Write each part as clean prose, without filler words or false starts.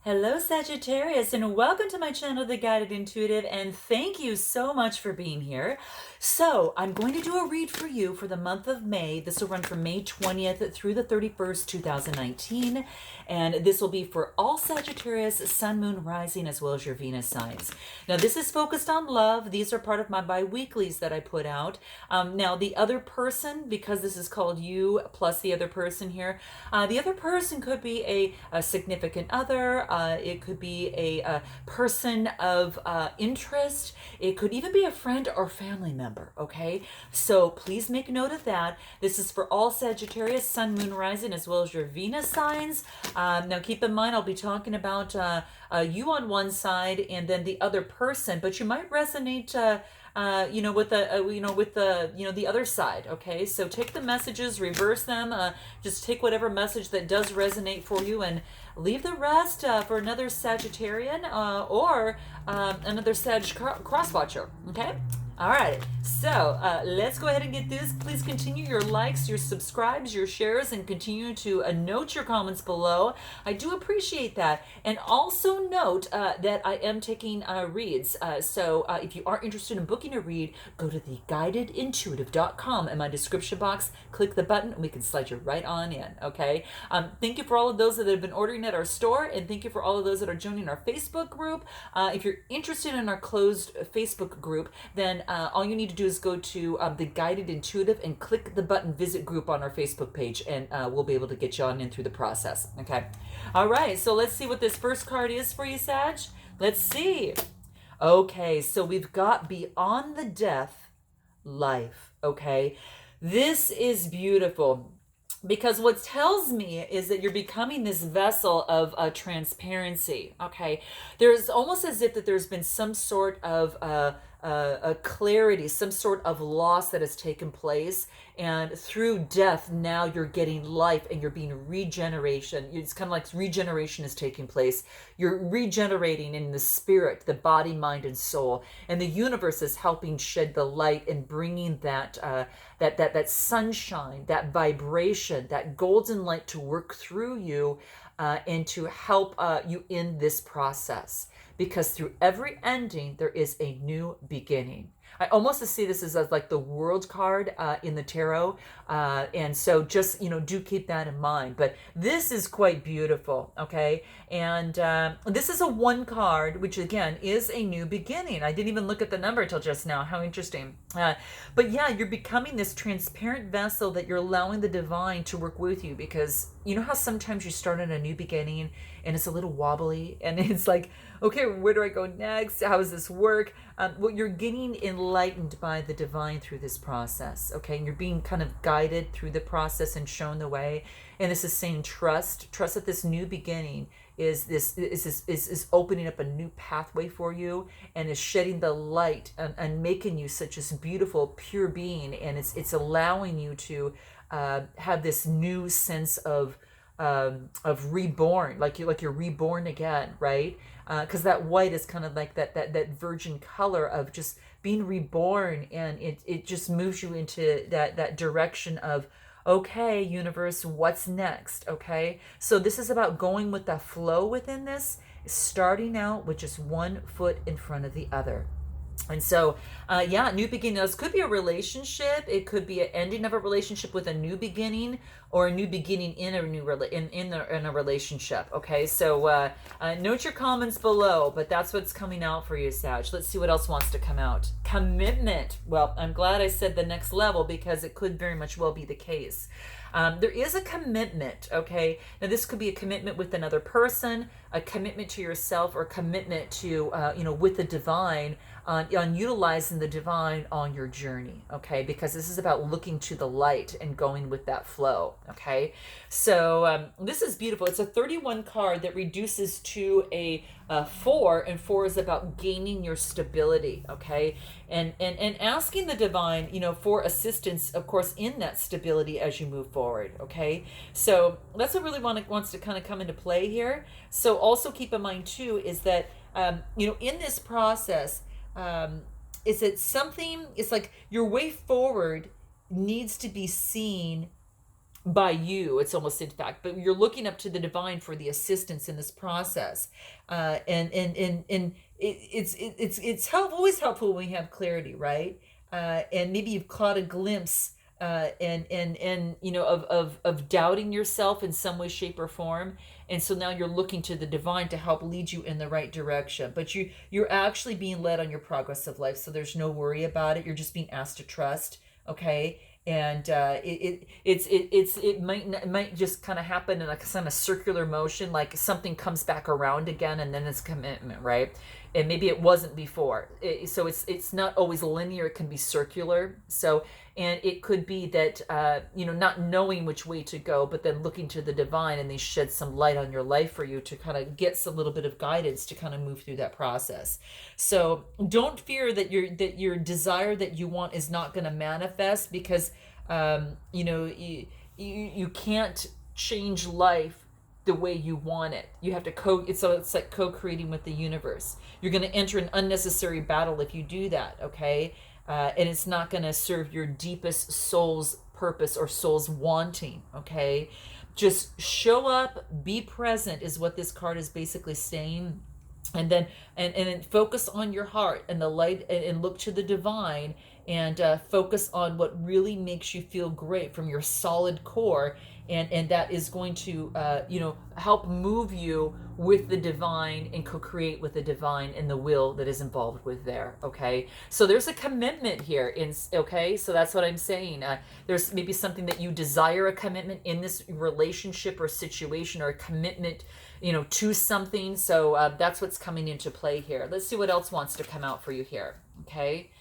Hello, Sagittarius, and welcome to my channel, The Guided Intuitive, and thank you so much for being here. So, I'm going to do a read for you for the month of May. This will run from May 20th through the 31st, 2019, and this will be for all Sagittarius, Sun, Moon, Rising, as well as your Venus signs. Now, this is focused on love. These are part of my bi-weeklies that I put out. Now, the other person, because this is called you plus the other person here, the other person could be a significant other. It could be a person of interest. It could even be a friend or family member, okay? So please make note of that. This is for all Sagittarius, Sun, Moon, Rising, as well as your Venus signs. Now keep in mind, I'll be talking about you on one side and then the other person, but you might resonate with the other side. Okay, so take the messages, reverse them, just take whatever message that does resonate for you and leave the rest for another Sagittarian or another cross watcher. Okay. All right, so let's go ahead and get this. Please continue your likes, your subscribes, your shares, and continue to note your comments below. I do appreciate that. And also note that I am taking reads. So if you are interested in booking a read, go to theguidedintuitive.com in my description box, click the button, and we can slide you right on in, okay? Thank you for all of those that have been ordering at our store, and thank you for all of those that are joining our Facebook group. If you're interested in our closed Facebook group, then all you need to do is go to the Guided Intuitive and click the button Visit Group on our Facebook page, and we'll be able to get you on in through the process. Okay. All right. So let's see what this first card is for you, Sag. Let's see. Okay. So we've got Beyond the Death, Life. Okay. This is beautiful. Because what tells me is that you're becoming this vessel of transparency. Okay, there's almost as if that there's been some sort of a clarity, some sort of loss that has taken place, and through death now you're getting life and you're being regeneration. It's kind of like regeneration is taking place. You're regenerating in the spirit, the body, mind, and soul, and the universe is helping shed the light and bringing that that sunshine, that vibration, that golden light to work through you and to help you in this process. Because through every ending, there is a new beginning. I almost see this as like the world card in the tarot. And so just, do keep that in mind. But this is quite beautiful, okay? And this is a one card, which again is a new beginning. I didn't even look at the number until just now. How interesting. But yeah, you're becoming this transparent vessel that you're allowing the divine to work with you, because you know how sometimes you start on a new beginning and it's a little wobbly and it's like, okay, where do I go next? How does this work? Well, you're getting enlightened by the divine through this process, okay? And you're being kind of guided through the process and shown the way. And this is saying trust that this new beginning is opening up a new pathway for you and is shedding the light and making you such a beautiful, pure being. And it's allowing you to have this new sense of reborn, like you're reborn again, right? Because that white is kind of like that virgin color of just being reborn, and it just moves you into that direction of, okay, universe, what's next? Okay, so this is about going with the flow within this, starting out with just one foot in front of the other. And so, new beginning. Now, this could be a relationship. It could be an ending of a relationship with a new beginning, or a new beginning in a new in a relationship. Okay, so note your comments below. But that's what's coming out for you, Sag. Let's see what else wants to come out. Commitment. Well, I'm glad I said the next level, because it could very much well be the case. There is a commitment, okay? Now, this could be a commitment with another person, a commitment to yourself, or a commitment to, with the divine, on utilizing the divine on your journey, okay? Because this is about looking to the light and going with that flow, okay? So this is beautiful. It's a 31 card that reduces to a 4, and 4 is about gaining your stability, okay? And asking the divine, for assistance, of course, in that stability as you move forward, okay? So that's what really wants to kind of come into play here. So also keep in mind, too, is that, in this process, is it something, it's like your way forward needs to be seen by you. It's almost, in fact, but you're looking up to the divine for the assistance in this process. It's always helpful when we have clarity, right? And maybe you've caught a glimpse and you know, of doubting yourself in some way, shape, or form. And so now you're looking to the divine to help lead you in the right direction. But you're actually being led on your progress of life, so there's no worry about it. You're just being asked to trust, okay? And it might just kind of happen in a kind of circular motion, like something comes back around again, and then it's commitment, right? And maybe it wasn't before. So it's not always linear. It can be circular. So, and it could be that you know, not knowing which way to go, but then looking to the divine, and they shed some light on your life for you to kind of get some little bit of guidance to kind of move through that process. So don't fear that your desire that you want is not going to manifest, because you know, you can't change life the way you want it. You have to it's like co-creating with the universe. You're going to enter an unnecessary battle if you do that, okay? And it's not going to serve your deepest soul's purpose or soul's wanting, okay? Just show up, be present is what this card is basically saying. And then and focus on your heart and the light, and look to the divine, and focus on what really makes you feel great from your solid core, and that is going to you know, help move you with the divine and co-create with the divine and the will that is involved with there, okay? So there's a commitment here, okay? So that's what I'm saying. There's maybe something that you desire, a commitment in this relationship or situation, or a commitment, you know, to something. So that's what's coming into play here. Let's see what else wants to come out for you here, okay?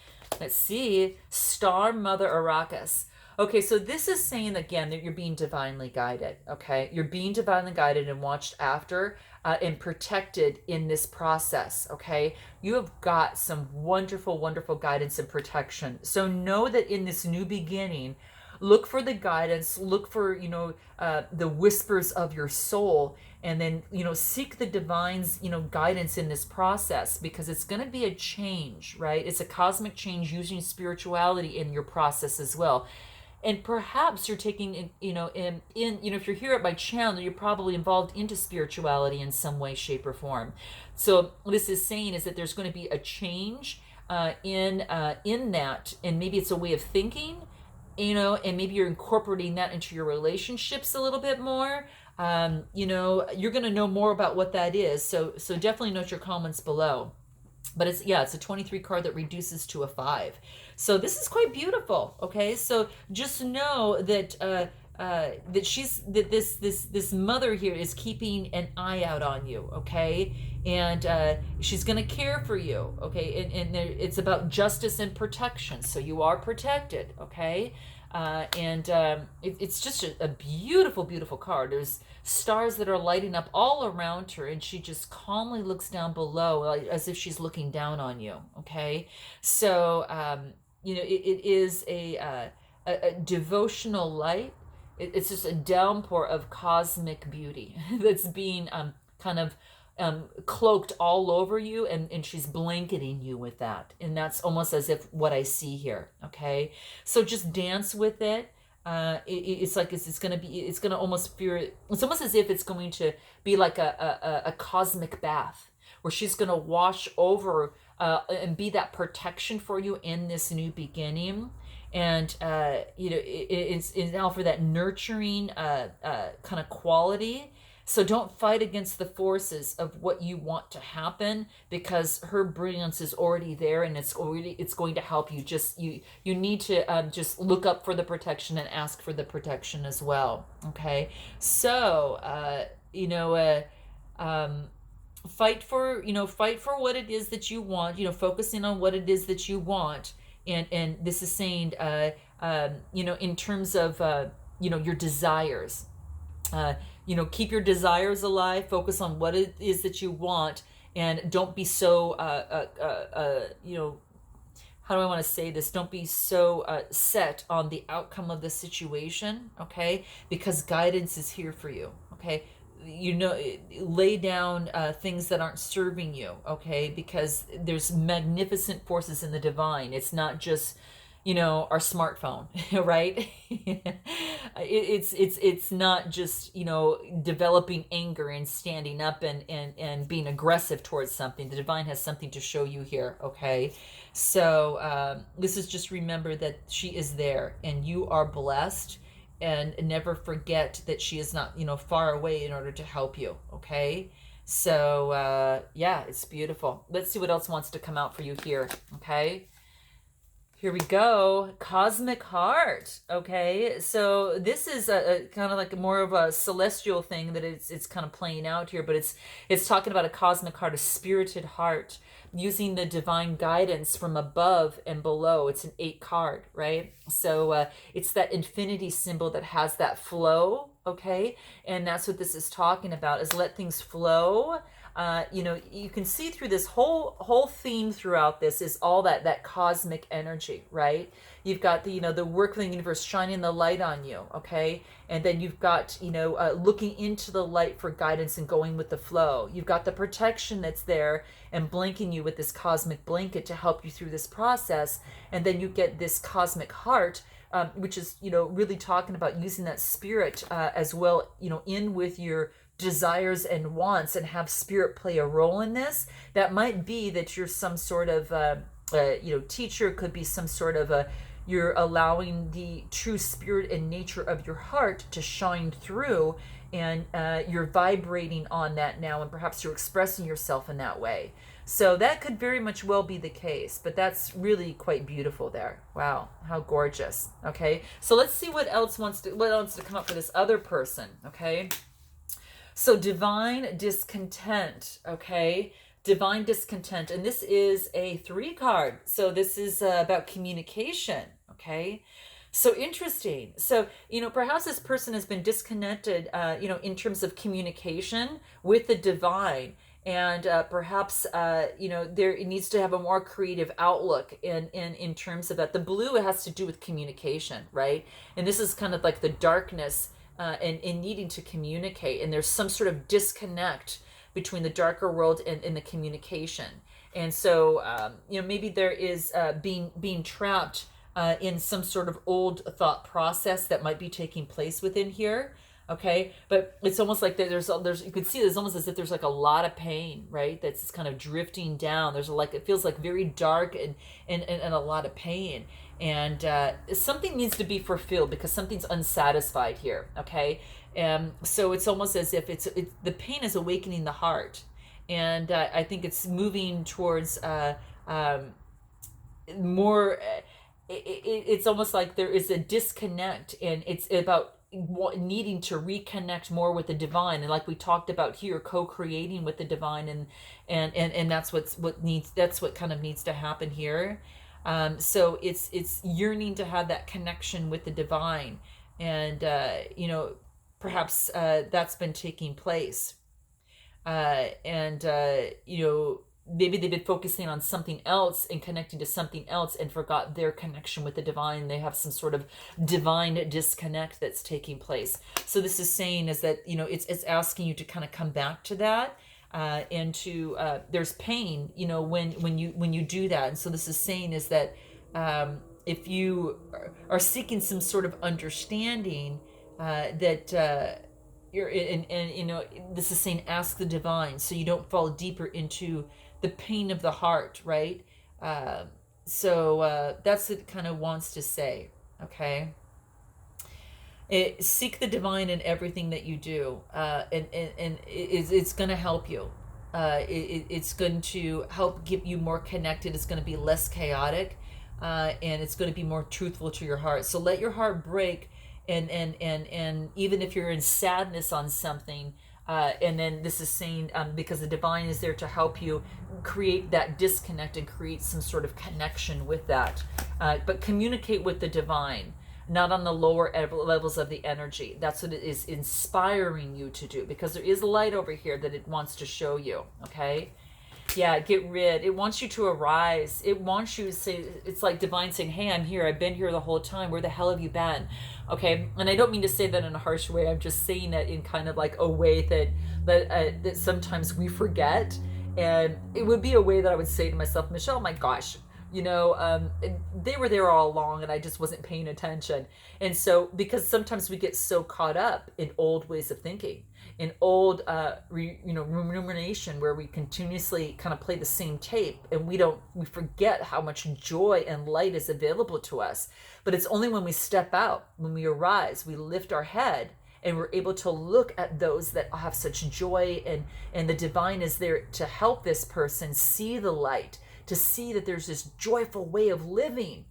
Let's see. Star Mother Arrakis. Okay, so this is saying, again, that you're being divinely guided, okay? You're being divinely guided and watched after and protected in this process, okay? You have got some wonderful, wonderful guidance and protection. So know that in this new beginning, look for the guidance, look for, you know, the whispers of your soul, and then, you know, seek the divine's, you know, guidance in this process, because it's going to be a change, right? It's a cosmic change using spirituality in your process as well. And perhaps you're taking, you know, you know, if you're here at my channel, you're probably involved into spirituality in some way, shape, or form. So this is saying is that there's going to be a change in that, and maybe it's a way of thinking, you know, and maybe you're incorporating that into your relationships a little bit more. You know, you're going to know more about what that is. So definitely note your comments below. But it's a 23 card that reduces to a 5. So this is quite beautiful, okay? So just know that this mother here is keeping an eye out on you, okay? And she's going to care for you, okay? And it's about justice and protection. So you are protected, okay? It's just a beautiful, beautiful card. There's stars that are lighting up all around her, and she just calmly looks down below, like, as if she's looking down on you, okay? So, you know, it is a devotional light. It's just a downpour of cosmic beauty that's being kind of cloaked all over you, and she's blanketing you with that. And that's almost as if what I see here, okay? So just dance with it. It's like it's going to almost feel, it's almost as if it's going to be like a cosmic bath, where she's going to wash over and be that protection for you in this new beginning. And you know, it's now for that nurturing kind of quality. So don't fight against the forces of what you want to happen, because her brilliance is already there, and it's going to help you. Just you need to just look up for the protection and ask for the protection as well. Okay, so you know, fight for what it is that you want. You know, focusing on what it is that you want, and this is saying you know, in terms of you know, your desires. You know, keep your desires alive, focus on what it is that you want, and don't be so, you know, how do I want to say this? Don't be so set on the outcome of the situation, okay? Because guidance is here for you, okay? You know, lay down things that aren't serving you, okay? Because there's magnificent forces in the divine. It's not just, our smartphone, right? It's not just, developing anger and standing up and being aggressive towards something. The divine has something to show you here, okay? So this is just remember that she is there and you are blessed, and never forget that she is not, far away in order to help you, okay? So yeah, it's beautiful. Let's see what else wants to come out for you here, okay? Here we go. Cosmic heart. Okay, so this is a kind of like more of a celestial thing that it's kind of playing out here, but it's talking about a cosmic heart, a spirited heart, using the divine guidance from above and below. It's an 8 card, right? So it's that infinity symbol that has that flow, okay? And that's what this is talking about, is let things flow. You can see through this whole theme throughout this is all that cosmic energy, right? You've got the work of the universe shining the light on you, okay? And then you've got, looking into the light for guidance and going with the flow. You've got the protection that's there and blanking you with this cosmic blanket to help you through this process. And then you get this cosmic heart, which is, really talking about using that spirit as well, in with your desires and wants, and have spirit play a role in this. That might be that you're some sort of teacher, could be some sort of you're allowing the true spirit and nature of your heart to shine through, and you're vibrating on that now, and perhaps you're expressing yourself in that way. So that could very much well be the case, but that's really quite beautiful there. Wow, how gorgeous. Okay, so let's see what else wants to come up for this other person. Okay, so divine discontent, okay? Divine discontent. And this is a 3 card. So this is about communication, okay? So interesting. So, perhaps this person has been disconnected, in terms of communication with the divine. And perhaps, it needs to have a more creative outlook in terms of that. The blue, it has to do with communication, right? And this is kind of like the darkness and needing to communicate, and there's some sort of disconnect between the darker world and the communication. And so maybe there is being trapped in some sort of old thought process that might be taking place within here. Okay, but it's almost like there's you could see it's almost as if there's like a lot of pain, right? That's kind of drifting down. There's it feels like very dark and a lot of pain. And something needs to be fulfilled because something's unsatisfied here, okay? So it's almost as if the pain is awakening the heart. And I think it's moving towards more, it's almost like there is a disconnect, and it's about needing to reconnect more with the divine, and like we talked about here, co-creating with the divine, and that's what kind of needs to happen here. So it's yearning to have that connection with the divine, and perhaps that's been taking place, and maybe they've been focusing on something else and connecting to something else and forgot their connection with the divine. They have some sort of divine disconnect that's taking place. So this is saying is that, it's asking you to kind of come back to that, and to, there's pain, when you do that. And so this is saying is that, if you are seeking some sort of understanding, that, you're in, and this is saying ask the divine so you don't fall deeper into the pain of the heart, right? So that's what it kind of wants to say, okay? Seek the divine in everything that you do, and it's going to help you. It's going to help get you more connected. It's going to be less chaotic, and it's going to be more truthful to your heart. So let your heart break, and even if you're in sadness on something, and then this is saying, because the divine is there to help you create that disconnect and create some sort of connection with that. But communicate with the divine, not on the lower levels of the energy. That's what it is inspiring you to do, because there is light over here that it wants to show you, okay? Yeah, get rid. It wants you to arise. It wants you to say, it's like divine saying, hey, I'm here. I've been here the whole time. Where the hell have you been? Okay, and I don't mean to say that in a harsh way. I'm just saying that in kind of like a way that sometimes we forget. And it would be a way that I would say to myself, Michelle, my gosh, they were there all along and I just wasn't paying attention. And so, because sometimes we get so caught up in old ways of thinking, in old, rumination, where we continuously kind of play the same tape, and we forget how much joy and light is available to us. But it's only when we step out, when we arise, we lift our head, and we're able to look at those that have such joy, and the divine is there to help this person see the light, to see that there's this joyful way of living.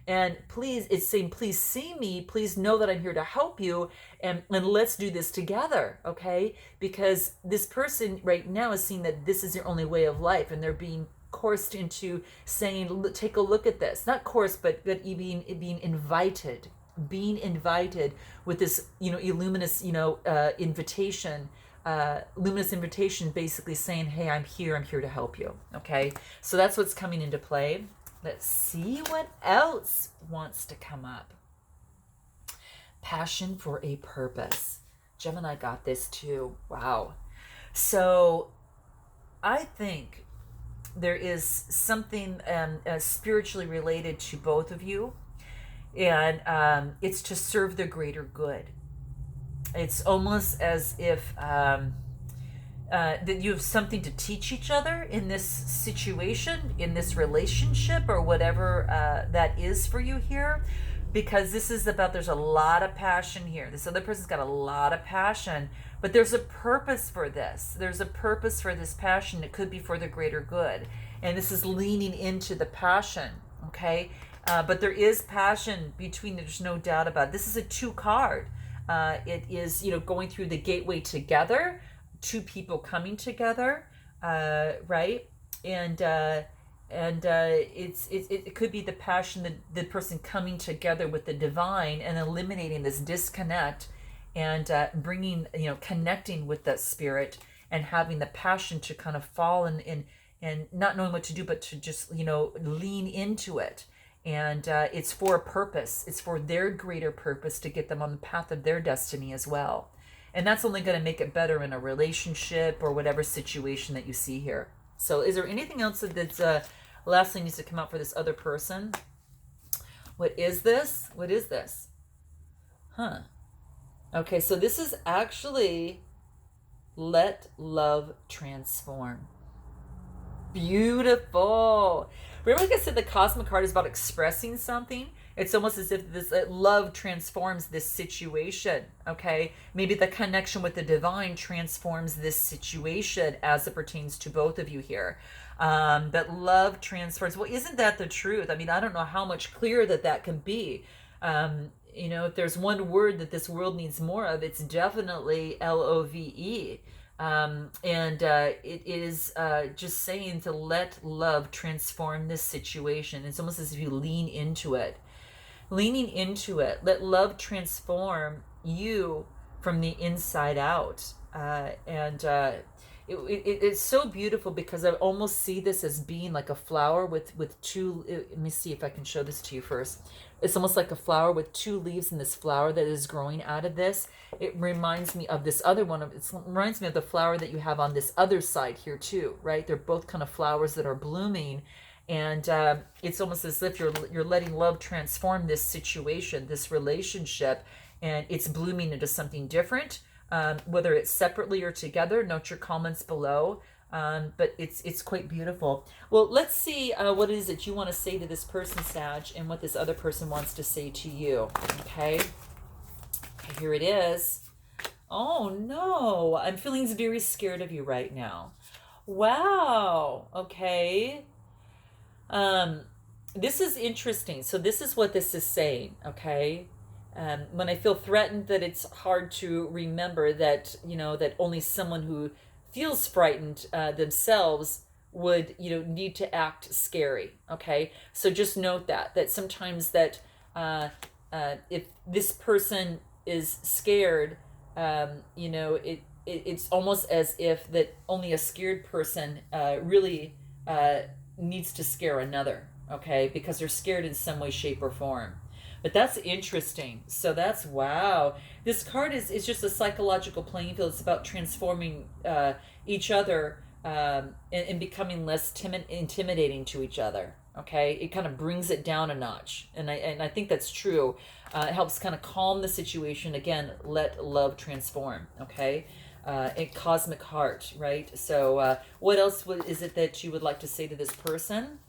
And please, it's saying, please see me, please know that I'm here to help you, and let's do this together, okay? Because this person right now is seeing that this is their only way of life, and they're being coerced into saying, take a look at this. Not coerced, but being invited, with this, luminous, invitation, luminous invitation, basically saying, hey, I'm here to help you, okay? So that's what's coming into play. Let's see what else wants to come up. Passion for a purpose. Gemini got this too. Wow. So I think there is something spiritually related to both of you, and it's to serve the greater good. It's almost as if that you have something to teach each other in this situation, in this relationship, or whatever that is for you here, because this is about, there's a lot of passion here. This other person's got a lot of passion, but there's a purpose for this. There's a purpose for this passion. It could be for the greater good, and this is leaning into the passion, okay? But there is passion between, there's no doubt about it. This is a 2 card. It is, going through the gateway together, 2 people coming together, right? And it could be the passion, the person coming together with the divine and eliminating this disconnect, and bringing, connecting with that spirit, and having the passion to kind of fall and not knowing what to do, but to just, lean into it. And it's for a purpose. It's for their greater purpose, to get them on the path of their destiny as well. And that's only going to make it better in a relationship or whatever situation that you see here. So is there anything else that's lastly needs to come out for this other person? What is this? What is this? Okay, so this is actually let love transform. Beautiful. Remember, like I said, the cosmic card is about expressing something. It's almost as if this love transforms this situation, okay? Maybe the connection with the divine transforms this situation as it pertains to both of you here. But love transforms. Well, isn't that the truth? I mean, I don't know how much clearer that can be. If there's one word that this world needs more of, it's definitely LOVE. It is just saying to let love transform this situation. It's almost as if you lean into it. Leaning into it. Let love transform you from the inside out. It's so beautiful, because I almost see this as being like a flower with 2, let me see if I can show this to you first. It's almost like a flower with 2 leaves in this flower that is growing out of this. It reminds me of this other one. It reminds me of the flower that you have on this other side here too, right? They're both kind of flowers that are blooming. And it's almost as if you're letting love transform this situation, this relationship, and it's blooming into something different. Whether it's separately or together, note your comments below. But it's quite beautiful. Well, let's see what it is that you want to say to this person, Sag, and what this other person wants to say to you. Okay, here it is. Oh no, I'm feeling very scared of you right now. Wow. Okay. This is interesting. So this is what this is saying. Okay. When I feel threatened, that it's hard to remember that, that only someone who feels frightened themselves would, need to act scary. Okay. So just note that sometimes that, if this person is scared, it's almost as if that only a scared person, really, needs to scare another. Okay. Because they're scared in some way, shape, or form. But that's interesting. So that's, wow. This card is just a psychological playing field. It's about transforming each other and becoming less intimidating to each other. Okay, it kind of brings it down a notch, and I think that's true. It helps kind of calm the situation. Again, let love transform. Okay, a cosmic heart, right? So, what else is it that you would like to say to this person?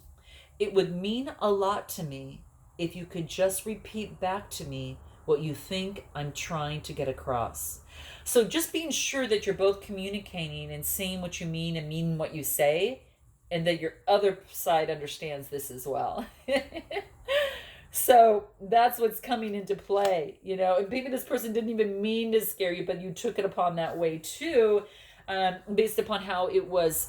It would mean a lot to me if you could just repeat back to me what you think I'm trying to get across. So just being sure that you're both communicating and saying what you mean and mean what you say, and that your other side understands this as well. So that's what's coming into play. You know, and maybe this person didn't even mean to scare you, but you took it upon that way too, based upon how it was,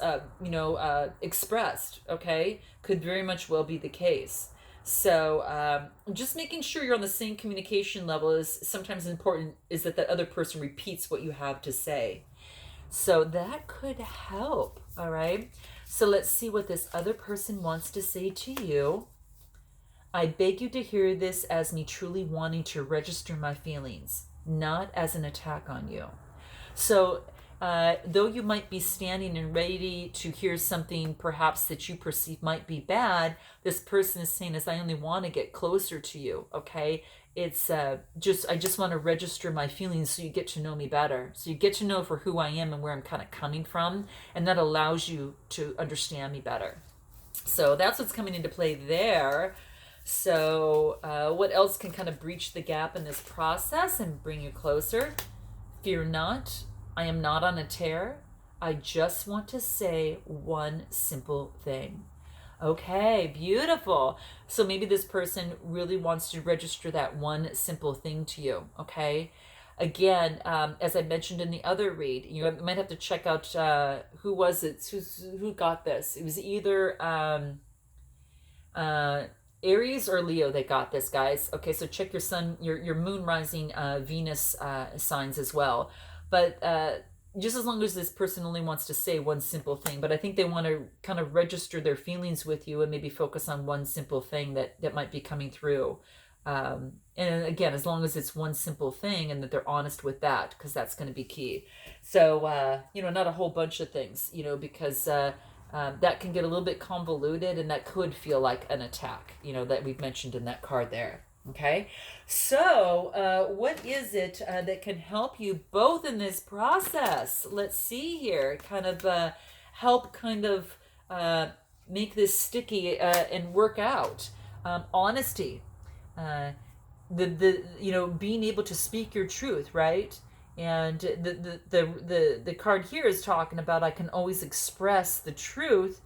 expressed. Okay, could very much well be the case. So just making sure you're on the same communication level is sometimes important, is that that other person repeats what you have to say. So that could help. All right. So let's see what this other person wants to say to you. I beg you to hear this as me truly wanting to register my feelings, not as an attack on you. So though you might be standing and ready to hear something perhaps that you perceive might be bad, this person is saying is, I only want to get closer to you. Okay. It's I just want to register my feelings so you get to know me better. So you get to know for who I am and where I'm kind of coming from. And that allows you to understand me better. So that's what's coming into play there. So what else can kind of breach the gap in this process and bring you closer? Fear not. I am not on a tear. I just want to say one simple thing. Okay, beautiful. So maybe this person really wants to register that one simple thing to you. Okay. Again, as I mentioned in the other read, you might have to check out who was it, who got this. It was either Aries or Leo that got this, guys. Okay, so check your sun, your moon, rising, Venus signs as well. But just as long as this person only wants to say one simple thing, but I think they want to kind of register their feelings with you and maybe focus on one simple thing that might be coming through. And again, as long as it's one simple thing and that they're honest with that, because that's going to be key. So, not a whole bunch of things, because that can get a little bit convoluted and that could feel like an attack, that we've mentioned in that card there. Okay, so what is it that can help you both in this process? Let's see here. Kind of help kind of make this sticky and work out. Honesty, being able to speak your truth, right? And the card here is talking about I can always express the truth.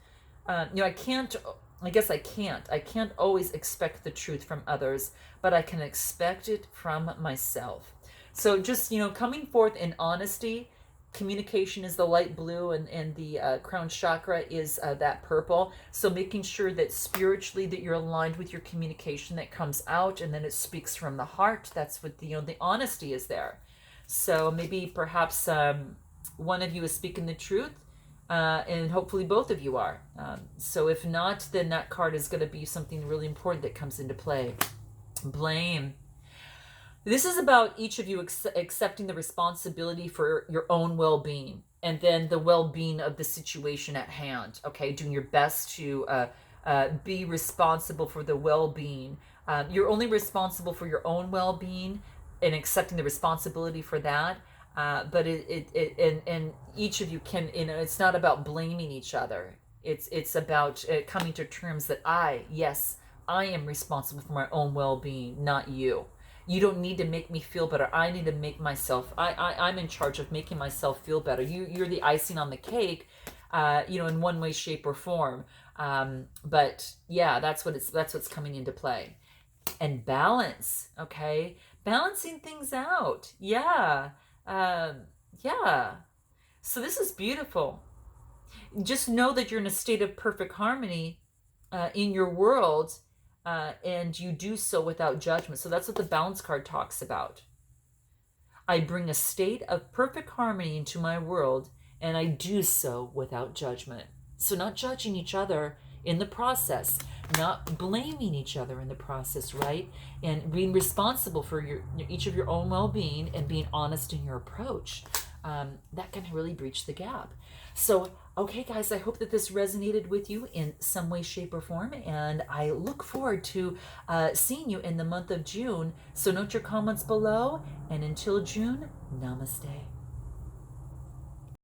I can't. I guess I can't always expect the truth from others, but I can expect it from myself. So just, coming forth in honesty. Communication is the light blue, and the crown chakra is that purple. So making sure that spiritually that you're aligned with your communication that comes out, and then it speaks from the heart. That's what the honesty is there. So maybe perhaps one of you is speaking the truth, and hopefully both of you are. So if not, then that card is going to be something really important that comes into play. Blame. This is about each of you accepting the responsibility for your own well-being, and then the well-being of the situation at hand. Okay, doing your best to be responsible for the well-being. You're only responsible for your own well-being and accepting the responsibility for that. But and each of you can, it's not about blaming each other. It's about coming to terms that I am responsible for my own well-being, not you. You don't need to make me feel better. I need to make myself, I'm in charge of making myself feel better. You're the icing on the cake, in one way, shape, or form. But yeah, that's what's coming into play. And balance, okay? Balancing things out. Yeah. So this is beautiful. Just know that you're in a state of perfect harmony in your world, and you do so without judgment. So that's what the balance card talks about. I bring a state of perfect harmony into my world, and I do so without judgment. So not judging each other in the process, not blaming each other in the process, right? And being responsible for each of your own well-being and being honest in your approach. that can really breach the gap. So, okay, guys, I hope that this resonated with you in some way, shape, or form, and I look forward to seeing you in the month of June. So note your comments below, and until June, namaste.